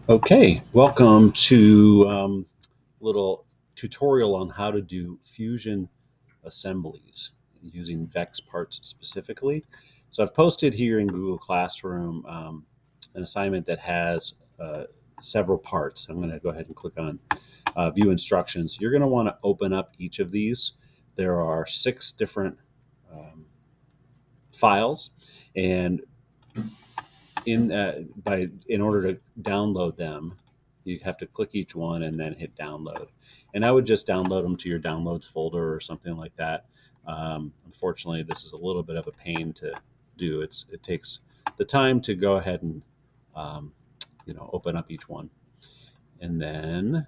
Okay, welcome to little tutorial on how to do fusion assemblies using VEX parts specifically. So I've posted here in Google Classroom an assignment that has several parts. I'm going to go ahead and click on view instructions. You're going to want to open up each of these. There are 6 different files, and in order to download them, you have to click each one and then hit download. And I would just download them to your downloads folder or something like that. Unfortunately, this is a little bit of a pain to do. It takes the time to go ahead and open up each one, and then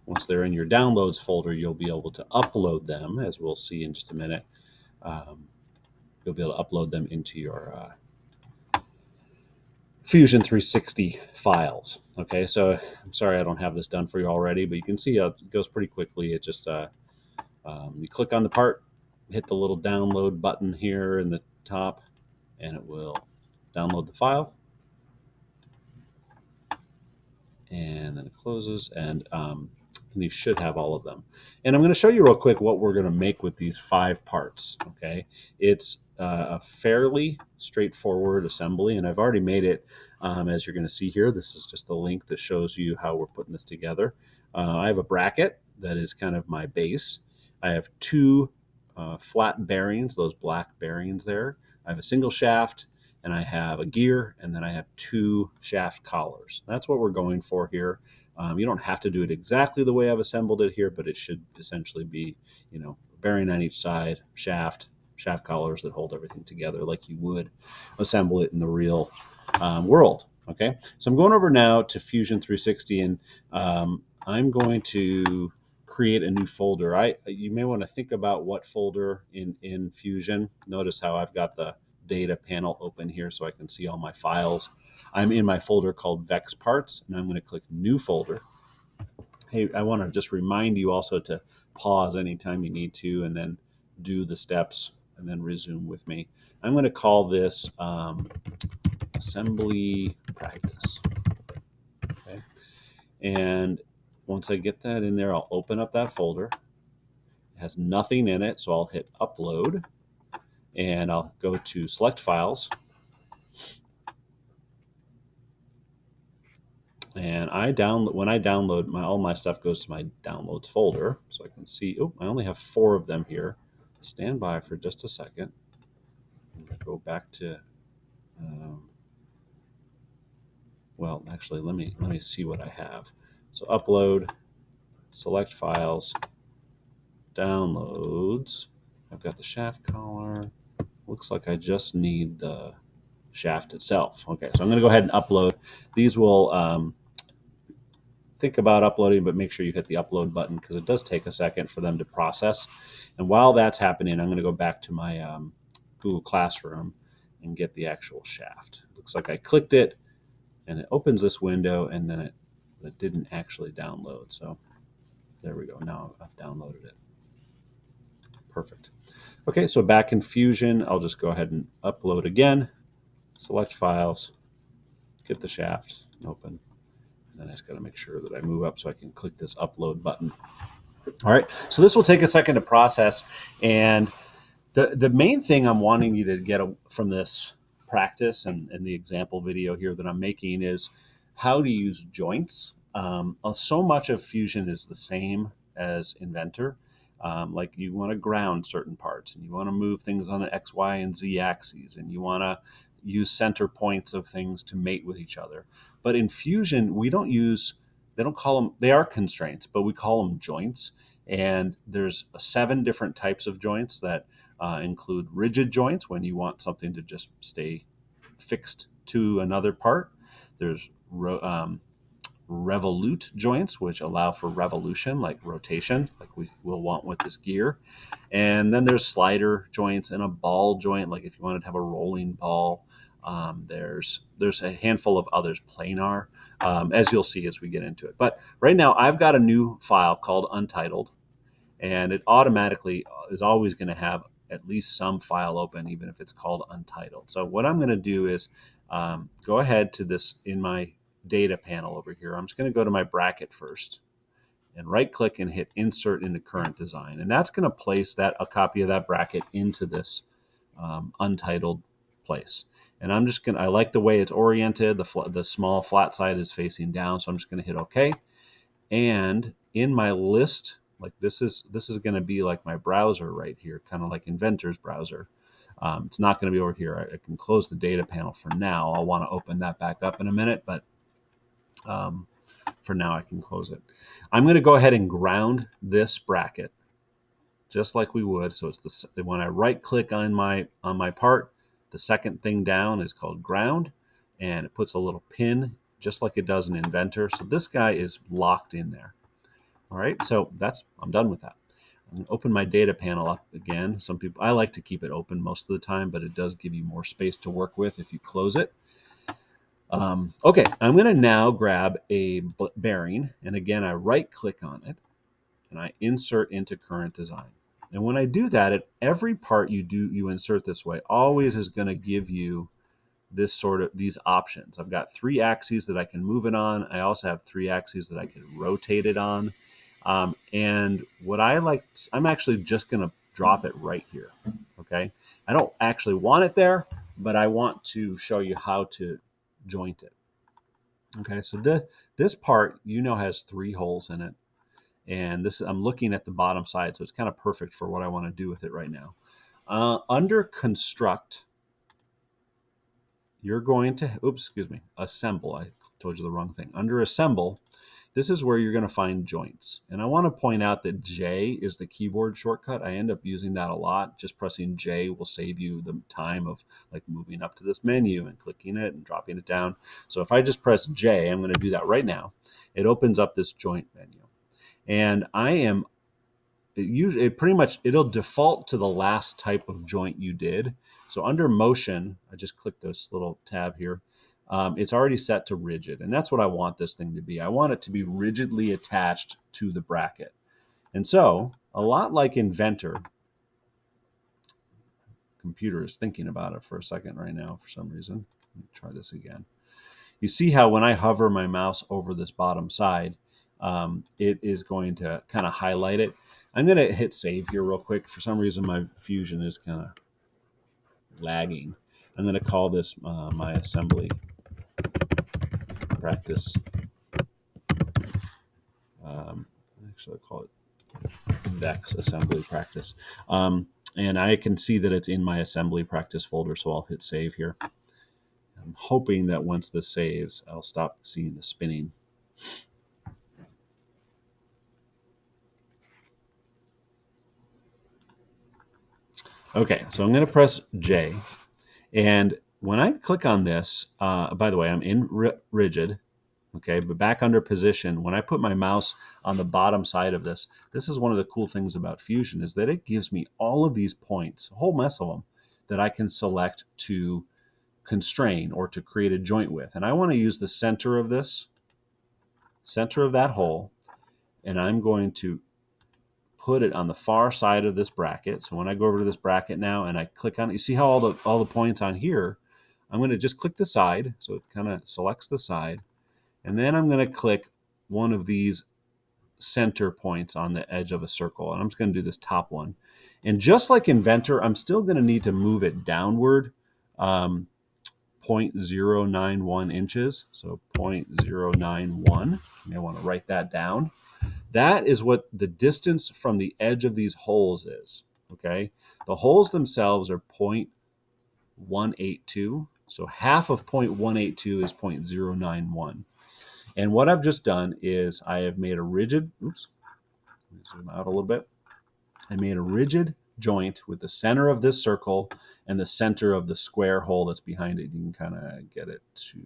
once they're in your downloads folder, you'll be able to upload them, as we'll see in just a minute. You'll be able to upload them into your Fusion 360 files. Okay, so I'm sorry I don't have this done for you already, but you can see it goes pretty quickly. It just you click on the part, hit the little download button here in the top, and it will download the file. And then it closes, and you should have all of them. And I'm going to show you real quick what we're going to make with these 5 parts. Okay, it's a fairly straightforward assembly, and I've already made it. As you're going to see here, this is just the link that shows you how we're putting this together. I have a bracket that is kind of my base. I have 2 flat bearings, those black bearings there. I have a single shaft, and I have a gear, and then I have 2 shaft collars. That's what we're going for here. You don't have to do it exactly the way I've assembled it here, but it should essentially be, bearing on each side, shaft collars that hold everything together like you would assemble it in the real world. Okay, so I'm going over now to Fusion 360, and I'm going to create a new folder. You may want to think about what folder in Fusion. Notice how I've got the data panel open here so I can see all my files. I'm in my folder called VEX parts, and I'm going to click new folder. Hey, I want to just remind you also to pause anytime you need to, and then do the steps and then resume with me. I'm going to call this assembly practice. Okay. And once I get that in there, I'll open up that folder. It has nothing in it, so I'll hit upload, and I'll go to select files. And when I download, all my stuff goes to my downloads folder, so I can see. Oh, I only have 4 of them here. Stand by for just a second. Go back to. Well, actually, let me see what I have. So upload, select files, downloads. I've got the shaft collar. Looks like I just need the shaft itself. Okay, so I'm going to go ahead and upload. These will think about uploading, but make sure you hit the upload button because it does take a second for them to process. And while that's happening, I'm going to go back to my Google Classroom and get the actual shaft. Looks like I clicked it, and it opens this window, and then it didn't actually download. So there we go. Now I've downloaded it. Perfect. Okay, so back in Fusion, I'll just go ahead and upload again. Select files, get the shaft, open. And then I just got to make sure that I move up so I can click this upload button. All right, so this will take a second to process. And the main thing I'm wanting you to get from this practice and the example video here that I'm making is how to use joints. So much of Fusion is the same as Inventor. Like you want to ground certain parts, and you want to move things on the X, Y, and Z axes, and you want to use center points of things to mate with each other. But in Fusion, we don't use, they don't call them, they are constraints, but we call them joints. And there's 7 different types of joints that include rigid joints when you want something to just stay fixed to another part. There's revolute joints, which allow for revolution, like rotation, like we will want with this gear. And then there's slider joints and a ball joint, like if you wanted to have a rolling ball. There's a handful of others, planar, as you'll see as we get into it. But right now, I've got a new file called Untitled, and it automatically is always going to have at least some file open, even if it's called untitled. So what I'm going to do is go ahead to this in my data panel over here. I'm just going to go to my bracket first and right click and hit insert into current design. And that's going to place a copy of that bracket into this untitled place. And I'm just going to, I like the way it's oriented. The small flat side is facing down. So I'm just going to hit OK. And in my list, like this is going to be like my browser right here, kind of like Inventor's browser. It's not going to be over here. I can close the data panel for now. I'll want to open that back up in a minute, but for now I can close it. I'm going to go ahead and ground this bracket just like we would. So it's when I right click on my part, the second thing down is called ground, and it puts a little pin just like it does in Inventor. So this guy is locked in there. All right, so I'm done with that. I'm going to open my data panel up again. I like to keep it open most of the time, but it does give you more space to work with if you close it. Okay, I'm going to now grab a bearing, and again, I right click on it, and I insert into current design. And when I do that, every part you insert this way always is going to give you these options. I've got 3 axes that I can move it on. I also have 3 axes that I can rotate it on. And what I'm actually just going to drop it right here. Okay, I don't actually want it there, but I want to show you how to joint it. Okay, so this part has 3 holes in it. And I'm looking at the bottom side, so it's kind of perfect for what I want to do with it right now. Under construct, you're going to, assemble. I told you the wrong thing. Under assemble, this is where you're going to find joints. And I want to point out that J is the keyboard shortcut. I end up using that a lot. Just pressing J will save you the time of like moving up to this menu and clicking it and dropping it down. So if I just press J, I'm going to do that right now. It opens up this joint menu. And it'll default to the last type of joint you did. So under motion, I just click this little tab here. It's already set to rigid, and that's what I want this thing to be. I want it to be rigidly attached to the bracket. And so, a lot like Inventor, computer is thinking about it for a second right now for some reason. Let me try this again. You see how when I hover my mouse over this bottom side, it is going to kind of highlight it. I'm going to hit save here real quick. For some reason, my Fusion is kind of lagging. I'm going to call this my assembly practice. Actually, I'll call it VEX assembly practice. And I can see that it's in my assembly practice folder, so I'll hit save here. I'm hoping that once this saves, I'll stop seeing the spinning. Okay, so I'm going to press J. And when I click on this, by the way, I'm in rigid. Okay, but back under position, when I put my mouse on the bottom side of this is one of the cool things about Fusion is that it gives me all of these points, a whole mess of them, that I can select to constrain or to create a joint with. And I want to use the center of that hole, and I'm going to put it on the far side of this bracket. So when I go over to this bracket now and I click on it, you see how all the points on here, I'm going to just click the side, so it kind of selects the side. And then I'm going to click one of these center points on the edge of a circle. And I'm just going to do this top one. And just like Inventor, I'm still going to need to move it downward 0.091 inches. So 0.091. You may want to write that down. That is what the distance from the edge of these holes is. Okay. The holes themselves are 0.182. So half of 0.182 is 0.091. And what I've just done is I have made a rigid, zoom out a little bit. I made a rigid joint with the center of this circle and the center of the square hole that's behind it. You can kind of get it to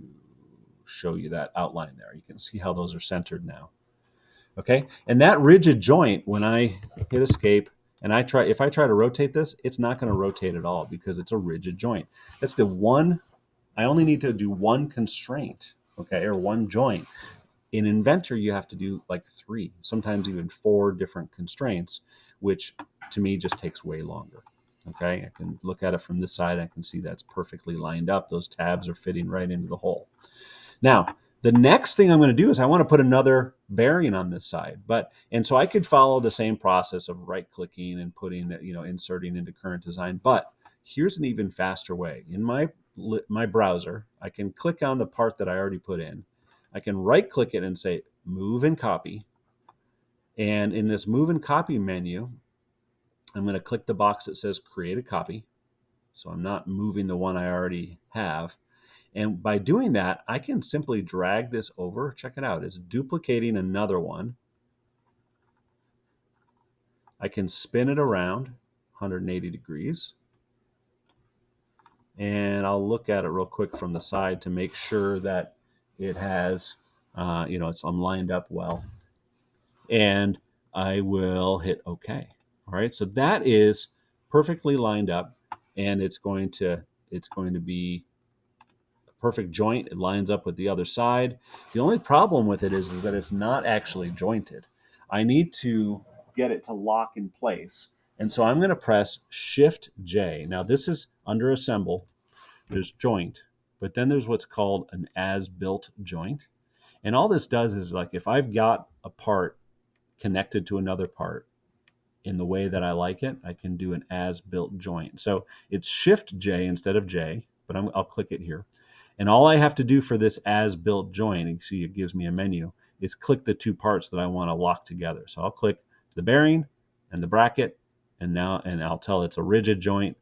show you that outline there. You can see how those are centered now. Okay, and that rigid joint, when I hit escape and if I try to rotate this, it's not going to rotate at all because it's a rigid joint. That's the one, I only need to do one constraint. Okay, or one joint. In Inventor, you have to do like 3, sometimes even 4 different constraints, which to me just takes way longer. Okay, I can look at it from this side. I can see that's perfectly lined up. Those tabs are fitting right into the hole. Now, the next thing I'm going to do is I want to put another bearing on this side. And so I could follow the same process of right-clicking and putting that, inserting into current design. But here's an even faster way. In my browser, I can click on the part that I already put in. I can right-click it and say Move and Copy. And in this Move and Copy menu, I'm going to click the box that says Create a Copy. So I'm not moving the one I already have. And by doing that, I can simply drag this over. Check it out. It's duplicating another one. I can spin it around 180 degrees. And I'll look at it real quick from the side to make sure that it has, I'm lined up well. And I will hit OK. All right, so that is perfectly lined up, and it's going to be perfect joint. It lines up with the other side. The only problem with it is that it's not actually jointed. I need to get it to lock in place. And so I'm going to press Shift J. Now this is under Assemble. There's Joint, but then there's what's called an as-built joint. And all this does is, like, if I've got a part connected to another part in the way that I like it, I can do an as-built joint. So it's Shift J instead of J, but I'll click it here. And all I have to do for this as-built joint, you see it gives me a menu, is click the two parts that I want to lock together. So I'll click the bearing and the bracket, and I'll tell it's a rigid joint,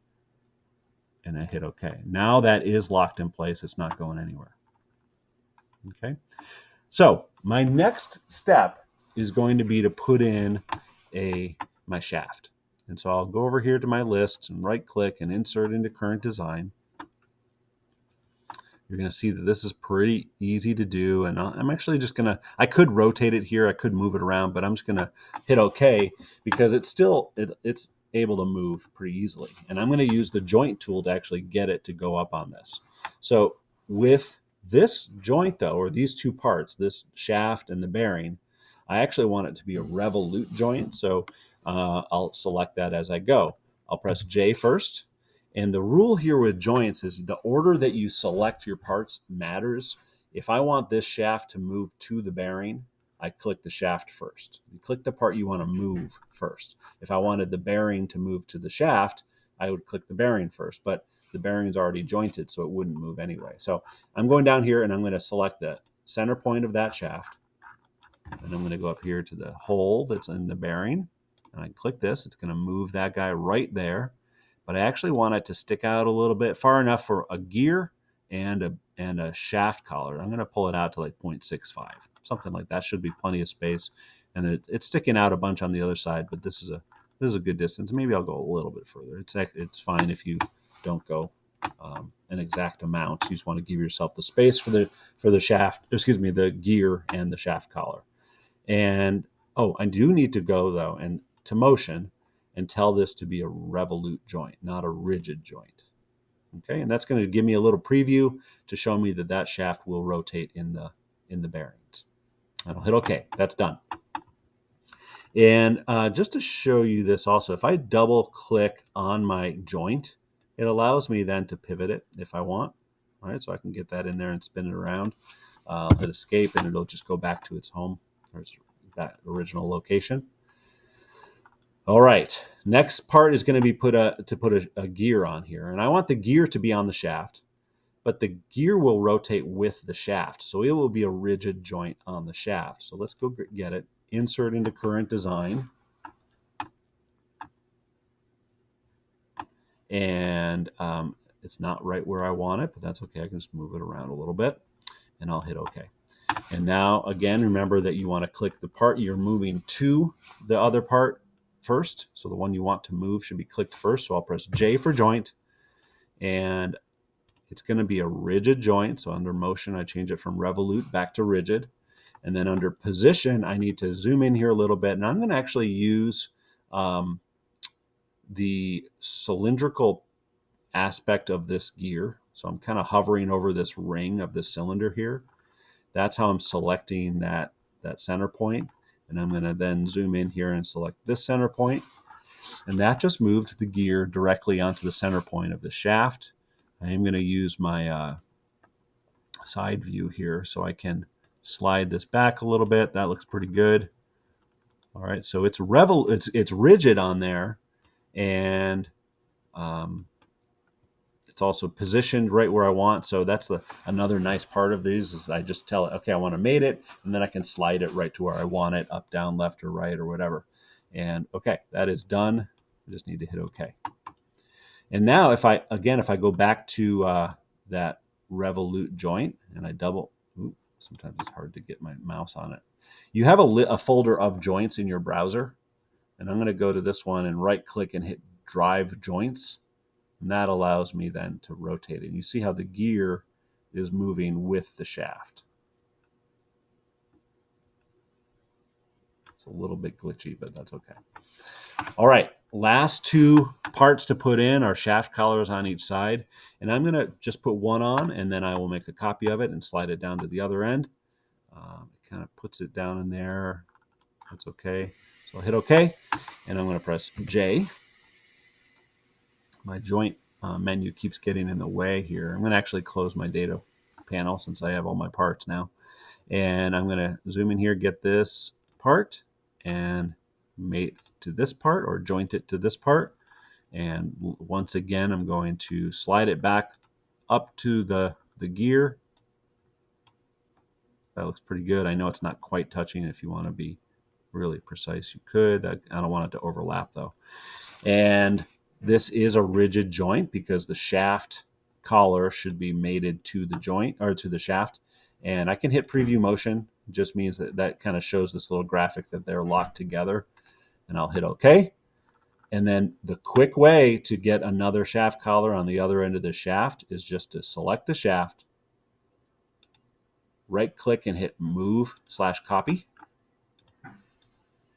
and I hit OK. Now that is locked in place. It's not going anywhere. Okay. So my next step is going to be to put in my shaft. And so I'll go over here to my list and right-click and insert into current design. You're going to see that this is pretty easy to do. And I'm actually just going to, I could rotate it here. I could move it around, but I'm just going to hit OK because it's able to move pretty easily. And I'm going to use the joint tool to actually get it to go up on this. So with this joint, though, or these two parts, this shaft and the bearing, I actually want it to be a revolute joint. So I'll select that as I go. I'll press J first. And the rule here with joints is the order that you select your parts matters. If I want this shaft to move to the bearing, I click the shaft first. You click the part you want to move first. If I wanted the bearing to move to the shaft, I would click the bearing first. But the bearing's already jointed, so it wouldn't move anyway. So I'm going down here, and I'm going to select the center point of that shaft. And I'm going to go up here to the hole that's in the bearing. And I click this. It's going to move that guy right there. But I actually want it to stick out a little bit, far enough for a gear and a shaft collar. I'm going to pull it out to like 0.65, something like that. Should be plenty of space, and it's sticking out a bunch on the other side. But this is a good distance. Maybe I'll go a little bit further. It's fine if you don't go an exact amount. You just want to give yourself the space for the shaft. Excuse me, the gear and the shaft collar. And I do need to go though and to motion and tell this to be a revolute joint, not a rigid joint. Okay, and that's going to give me a little preview to show me that shaft will rotate in the bearings. And I'll hit OK. That's done. And just to show you this also, if I double click on my joint, it allows me then to pivot it if I want. All right, so I can get that in there and spin it around. Hit escape, and it'll just go back to its home, or that original location. All right, next part is going to be to put a gear on here. And I want the gear to be on the shaft, but the gear will rotate with the shaft. So it will be a rigid joint on the shaft. So let's go get it. Insert into current design. And it's not right where I want it, but that's okay. I can just move it around a little bit, and I'll hit OK. And now, again, remember that you want to click the part you're moving to the other part first. So the one you want to move should be clicked first. So I'll press J for joint, and it's going to be a rigid joint. So under motion, I change it from revolute back to rigid. And then under position, I need to zoom in here a little bit. And I'm going to actually use the cylindrical aspect of this gear. So I'm kind of hovering over this ring of this cylinder here. That's how I'm selecting that center point. And I'm going to then zoom in here and select this center point. And that just moved the gear directly onto the center point of the shaft. I am going to use my side view here so I can slide this back a little bit. That looks pretty good. All right, so it's rigid on there, and it's also positioned right where I want. So that's another nice part of these is I just tell it, okay, I want to mate it, and then I can slide it right to where I want it, up, down, left, or right, or whatever. And okay, that is done. I just need to hit OK. And now if I go back to that revolute joint and I double, sometimes it's hard to get my mouse on it. You have a folder of joints in your browser, and I'm going to go to this one and right click and hit drive joints. And that allows me then to rotate it. And you see how the gear is moving with the shaft. It's a little bit glitchy, but that's okay. All right, last two parts to put in are shaft collars on each side. And I'm going to just put one on, and then I will make a copy of it and slide it down to the other end. It kind of puts it down in there. That's okay. So I'll hit OK, and I'm going to press J. My joint menu keeps getting in the way here. I'm going to actually close my data panel since I have all my parts now. And I'm going to zoom in here, get this part, and mate to this part or joint it to this part. And once again, I'm going to slide it back up to the gear. That looks pretty good. I know it's not quite touching. If you want to be really precise, you could. I don't want it to overlap though. And this is a rigid joint because the shaft collar should be mated to the joint or to the shaft. And I can hit preview motion. It just means that kind of shows this little graphic that they're locked together. And I'll hit OK. And then the quick way to get another shaft collar on the other end of the shaft is just to select the shaft, right click and hit move/copy.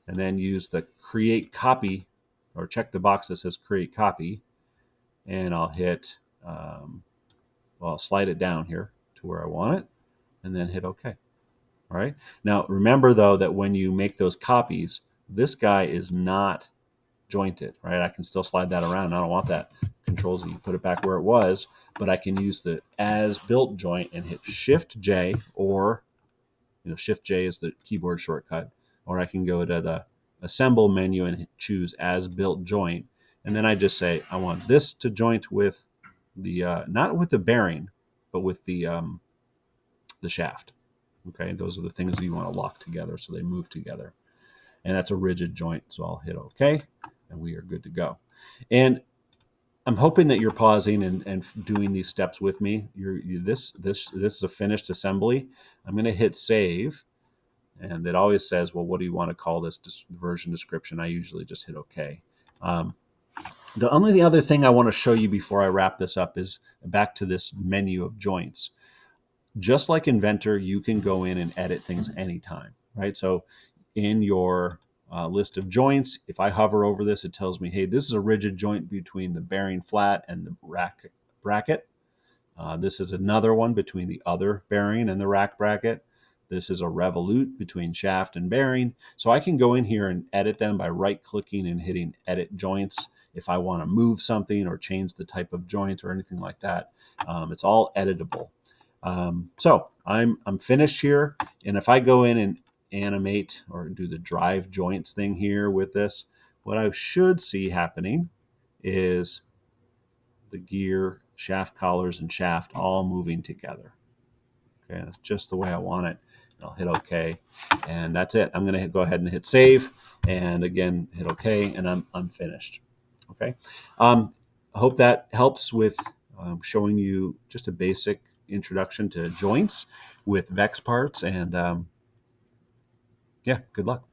And then use the create copy, or check the box that says create copy, and I'll hit, I'll slide it down here to where I want it, and then hit OK. All right. Now remember though that when you make those copies, this guy is not jointed, right? I can still slide that around. I don't want that. Control Z, put it back where it was, but I can use the as built joint and hit Shift J, or Shift J is the keyboard shortcut, or I can go to the assemble menu and choose as built joint, and then I just say I want this to joint with the not with the bearing, but with the shaft. Okay, those are the things that you want to lock together so they move together, and that's a rigid joint. So I'll hit OK, and we are good to go. And I'm hoping that you're pausing and doing these steps with me. This is a finished assembly. I'm going to hit save. And it always says, well, what do you want to call this version description? I usually just hit OK. The only other thing I want to show you before I wrap this up is back to this menu of joints. Just like Inventor, you can go in and edit things anytime, right? So in your list of joints, if I hover over this, it tells me, hey, this is a rigid joint between the bearing flat and the rack bracket. This is another one between the other bearing and the rack bracket. This is a revolute between shaft and bearing. So I can go in here and edit them by right-clicking and hitting Edit Joints if I want to move something or change the type of joint or anything like that. It's all editable. So I'm finished here. And if I go in and animate or do the drive joints thing here with this, what I should see happening is the gear, shaft collars, and shaft all moving together. Okay, that's just the way I want it. I'll hit OK, and that's it. I'm going to go ahead and hit save, and again hit OK, and I'm finished. Okay, I hope that helps with showing you just a basic introduction to joints with VEX parts, and yeah, good luck.